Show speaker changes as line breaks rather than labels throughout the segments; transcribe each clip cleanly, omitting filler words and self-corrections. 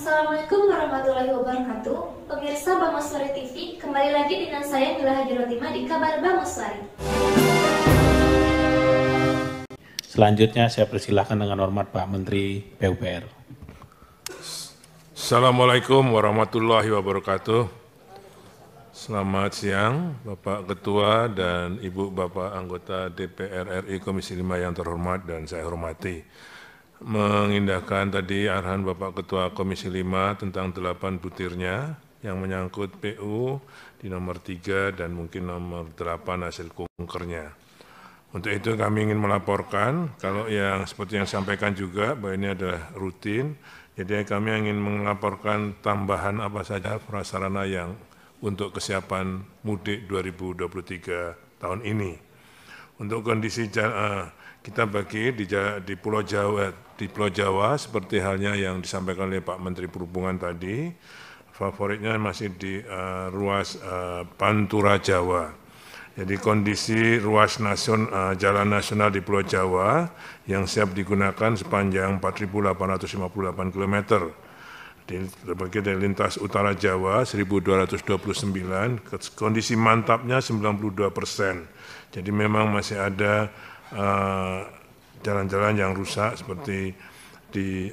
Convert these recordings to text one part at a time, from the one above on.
Assalamualaikum warahmatullahi wabarakatuh. Pemirsa Bangoswari TV, kembali lagi dengan saya Mila Hajirotima di Kabar Bangoswari.
Selanjutnya saya persilahkan dengan hormat Pak Menteri PUPR.
Assalamualaikum warahmatullahi wabarakatuh. Selamat siang Bapak Ketua dan Ibu Bapak anggota DPR RI Komisi 5 yang terhormat dan saya hormati. Mengindahkan tadi arahan Bapak Ketua Komisi 5 tentang 8 butirnya yang menyangkut PU di nomor 3 dan mungkin nomor 8 hasil kunkernya. Untuk itu kami ingin melaporkan, kalau yang seperti yang sampaikan juga bahwa ini adalah rutin, jadi kami ingin melaporkan tambahan apa saja prasarana yang untuk kesiapan mudik 2023 tahun ini. Untuk kondisi kita bagi di Pulau Jawa seperti halnya yang disampaikan oleh Pak Menteri Perhubungan tadi, favoritnya masih di ruas Pantura Jawa. Jadi kondisi ruas jalan nasional di Pulau Jawa yang siap digunakan sepanjang 4.858 km. Terbagi dari lintas utara Jawa 1.229, kondisi mantapnya 92%. Jadi memang masih ada jalan-jalan yang rusak seperti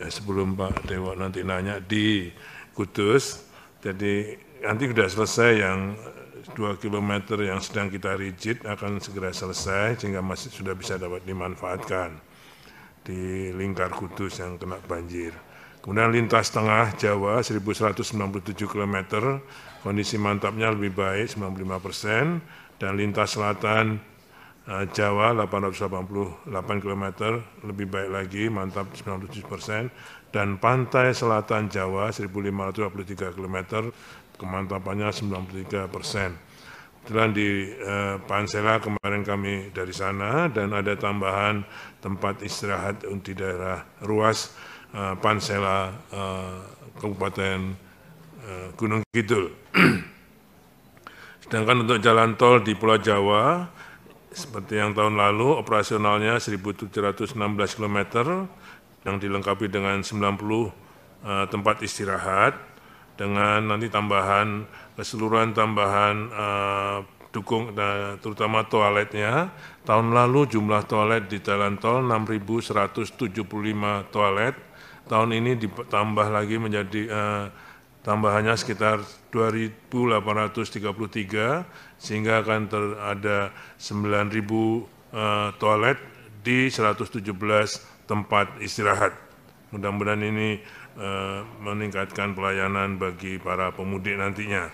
sebelum Pak Dewa nanti nanya di Kudus. Jadi nanti sudah selesai yang 2 km yang sedang kita rigid akan segera selesai sehingga masih sudah bisa dapat dimanfaatkan di lingkar Kudus yang kena banjir. Kemudian lintas tengah Jawa 1.197 km, kondisi mantapnya lebih baik 95%, dan lintas selatan Jawa 888 km, lebih baik lagi, mantap 97%, dan pantai selatan Jawa 1.523 km, kemantapannya 93%. Kemudian di Pansela kemarin kami dari sana, dan ada tambahan tempat istirahat di daerah ruas Pansela Kabupaten Gunung Kidul. Sedangkan untuk jalan tol di Pulau Jawa, seperti yang tahun lalu, operasionalnya 1.716 km, yang dilengkapi dengan 90 tempat istirahat, dengan nanti keseluruhan tambahan dukung, terutama toiletnya. Tahun lalu jumlah toilet di jalan tol 6.175 toilet, tahun ini ditambah lagi menjadi tambahannya sekitar 2.833, sehingga akan ada 9.000 toilet di 117 tempat istirahat. Mudah-mudahan ini meningkatkan pelayanan bagi para pemudik nantinya.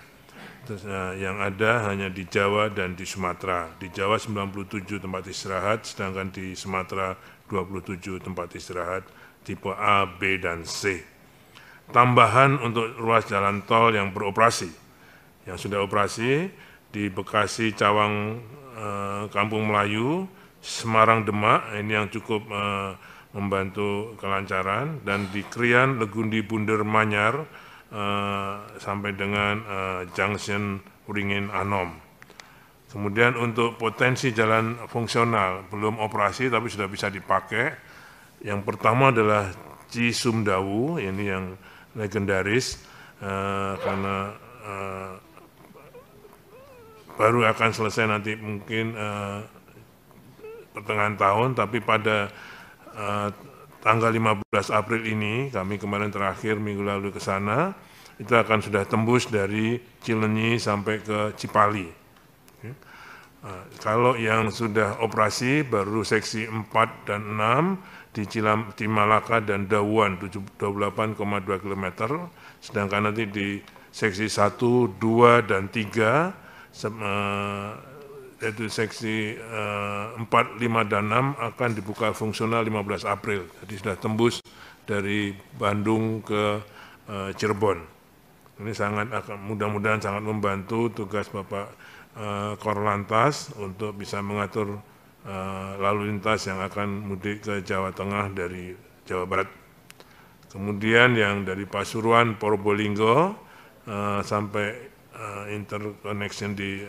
Terus, yang ada hanya di Jawa dan di Sumatera. Di Jawa 97 tempat istirahat, sedangkan di Sumatera 27 tempat istirahat tipe A, B, dan C. Tambahan untuk ruas jalan tol yang beroperasi, yang sudah operasi di Bekasi, Cawang, Kampung Melayu, Semarang, Demak, ini yang cukup membantu kelancaran, dan di Krian, Legundi, Bunder, Manyar, sampai dengan Junction Uringin, Anom. Kemudian untuk potensi jalan fungsional, belum operasi tapi sudah bisa dipakai. Yang pertama adalah Cisumdawu, ini yang legendaris, karena baru akan selesai nanti mungkin pertengahan tahun, tapi pada tanggal 15 April ini, kami kemarin terakhir minggu lalu ke sana, itu akan sudah tembus dari Cilenyi sampai ke Cipali. Kalau yang sudah operasi baru seksi 4 dan 6 di Cimalaka dan Dawuan 28,2 km, sedangkan nanti di seksi 1, 2, dan 3, yaitu seksi 4, 5, dan 6 akan dibuka fungsional 15 April. Jadi sudah tembus dari Bandung ke Cirebon. Ini mudah-mudahan sangat membantu tugas Bapak Korlantas untuk bisa mengatur lalu lintas yang akan mudik ke Jawa Tengah dari Jawa Barat. Kemudian yang dari Pasuruan, Probolinggo, sampai interconnection di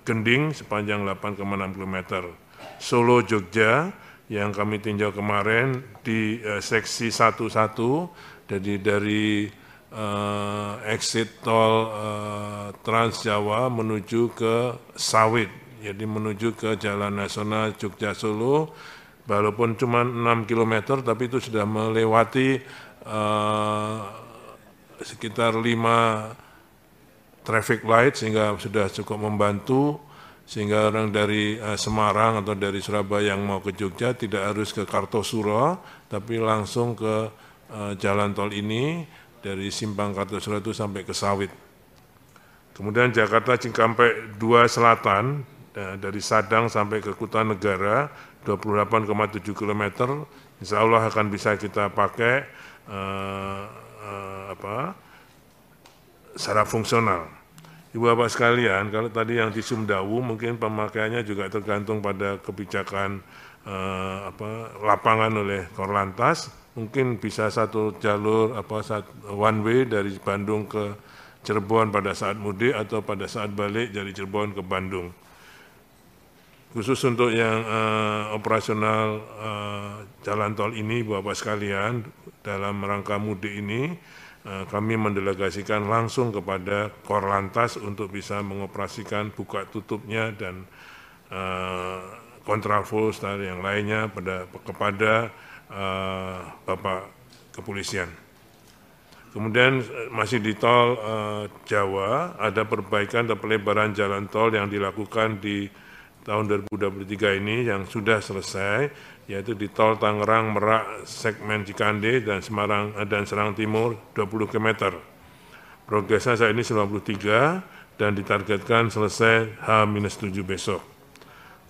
Gending sepanjang 8,6 km. Solo, Jogja, yang kami tinjau kemarin di seksi 11 Jadi dari exit tol Trans Jawa menuju ke Sawit, jadi menuju ke Jalan Nasional Jogja Solo, walaupun cuma 6 km, tapi itu sudah melewati sekitar 5 traffic light, sehingga sudah cukup membantu, sehingga orang dari Semarang atau dari Surabaya yang mau ke Jogja tidak harus ke Kartosuro, tapi langsung ke jalan tol ini, dari Simpang Kartosuro itu sampai ke Sawit. Kemudian Jakarta Cikampek 2 Selatan, dari Sadang sampai ke Kutanegara, 28,7 km, insya Allah akan bisa kita pakai secara fungsional. Ibu Bapak sekalian, kalau tadi yang di Sumdawu mungkin pemakaiannya juga tergantung pada kebijakan lapangan oleh Korlantas, mungkin bisa satu jalur one way dari Bandung ke Cirebon pada saat mudik atau pada saat balik dari Cirebon ke Bandung. Khusus untuk yang operasional jalan tol ini, Bapak sekalian, dalam rangka mudik ini kami mendelegasikan langsung kepada Korlantas untuk bisa mengoperasikan buka tutupnya dan kontraflow dan yang lainnya kepada Bapak Kepolisian. Kemudian masih di tol Jawa, ada perbaikan atau pelebaran jalan tol yang dilakukan di tahun 2023 ini yang sudah selesai, yaitu di tol Tangerang Merak segmen Cikande dan Semarang dan Serang Timur 20 km. Progresnya saat ini 93 dan ditargetkan selesai H-7 besok.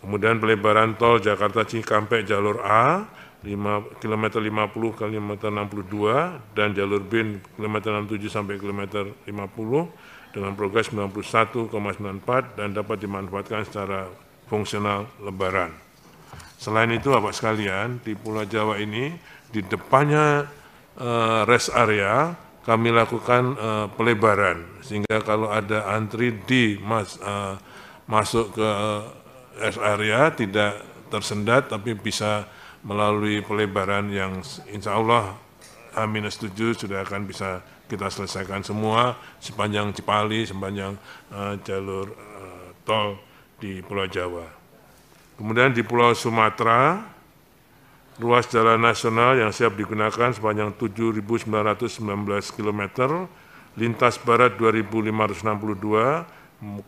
Kemudian pelebaran tol Jakarta Cikampek jalur A, km 50 ke km 62, dan jalur B km 67 sampai km 50 dengan progres 91,94 dan dapat dimanfaatkan secara fungsional lebaran. Selain itu, Bapak sekalian, di Pulau Jawa ini, di depannya rest area, kami lakukan pelebaran, sehingga kalau ada antri masuk ke rest area tidak tersendat, tapi bisa melalui pelebaran yang insya Allah H-7 sudah akan bisa kita selesaikan semua sepanjang Cipali, sepanjang jalur tol di Pulau Jawa. Kemudian di Pulau Sumatera, ruas jalan nasional yang siap digunakan sepanjang 7.919 km, lintas barat 2.562,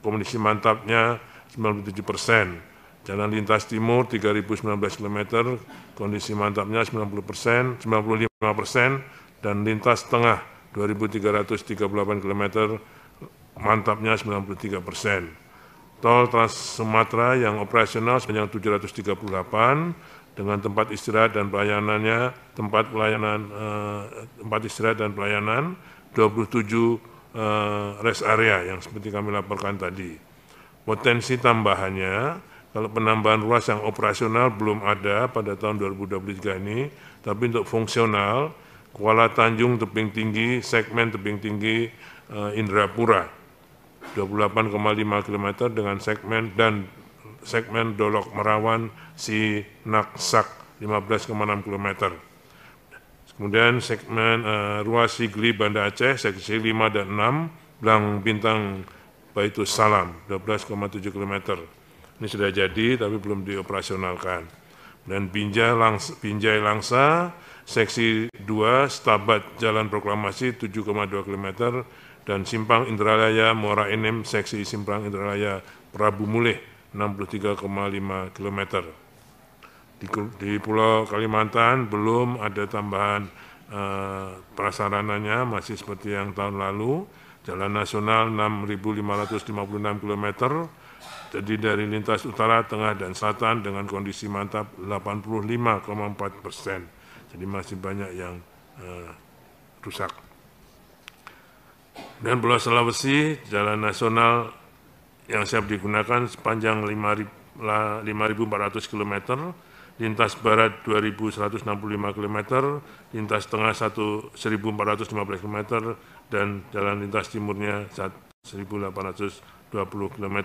kondisi mantapnya 97%, jalan lintas timur 3.019 km, kondisi mantapnya 95%, dan lintas tengah 2.338 km, mantapnya 93%. Tol Trans Sumatera yang operasional sepanjang 738 dengan tempat istirahat dan pelayanannya, tempat istirahat dan pelayanan 27 rest area yang seperti kami laporkan tadi. Potensi tambahannya, kalau penambahan ruas yang operasional belum ada pada tahun 2023 ini, tapi untuk fungsional, Kuala Tanjung Tebing Tinggi, segmen Tebing Tinggi Indrapura, 28,5 km dengan segmen Dolok Merawan Sinaksak 15,6 km. Kemudian segmen ruas Sigli Banda Aceh seksi 5 dan 6 Blang Bintang Baitus Salam 12,7 km. Ini sudah jadi tapi belum dioperasionalkan. Dan Binjai Langsa seksi 2 Stabat Jalan Proklamasi 7,2 km dan Simpang Indralaya Muara Enim seksi Simpang Indralaya Prabu Mulih 63,5 km. Di Pulau Kalimantan belum ada tambahan prasarananya, masih seperti yang tahun lalu. Jalan nasional 6.556 km, jadi dari lintas utara, tengah, dan selatan dengan kondisi mantap 85,4%. Jadi masih banyak yang rusak. Dan Pulau Sulawesi, jalan nasional yang siap digunakan sepanjang 5.400 km, lintas barat 2.165 km, lintas tengah 1.415 km, dan jalan lintas timurnya 1.820 km.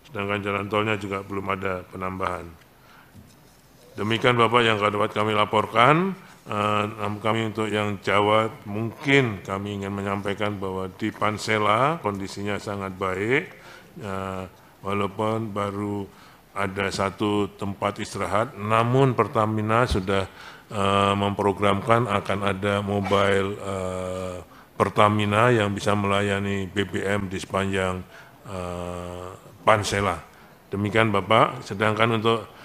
Sedangkan jalan tolnya juga belum ada penambahan. Demikian Bapak yang dapat kami laporkan. Kami untuk yang Jawa, mungkin kami ingin menyampaikan bahwa di Pansela kondisinya sangat baik, walaupun baru ada satu tempat istirahat, namun Pertamina sudah memprogramkan akan ada mobile Pertamina yang bisa melayani BBM di sepanjang Pansela. Demikian Bapak, sedangkan untuk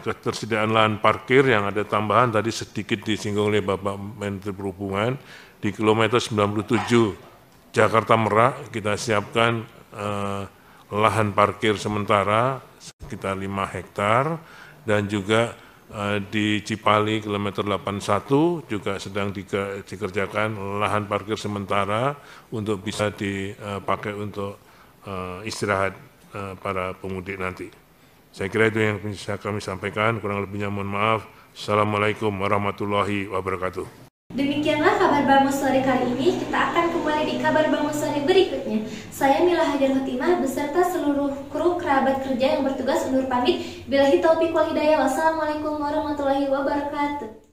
ketersediaan lahan parkir yang ada tambahan tadi sedikit disinggung oleh Bapak Menteri Perhubungan di kilometer 97 Jakarta Merak kita siapkan lahan parkir sementara sekitar 5 hektar dan juga di Cipali kilometer 81 juga sedang dikerjakan lahan parkir sementara untuk bisa dipakai untuk istirahat para pemudik nanti. Saya kira itu yang bisa kami sampaikan, kurang lebihnya mohon maaf. Assalamualaikum warahmatullahi wabarakatuh.
Demikianlah kabar Bangun Sore kali ini. Kita akan kembali di kabar Bangun Sore berikutnya. Saya Mila Hajar Fatimah beserta seluruh kru kerabat kerja yang bertugas undur pamit. Billahi taufiq wal hidayah. Wassalamualaikum warahmatullahi wabarakatuh.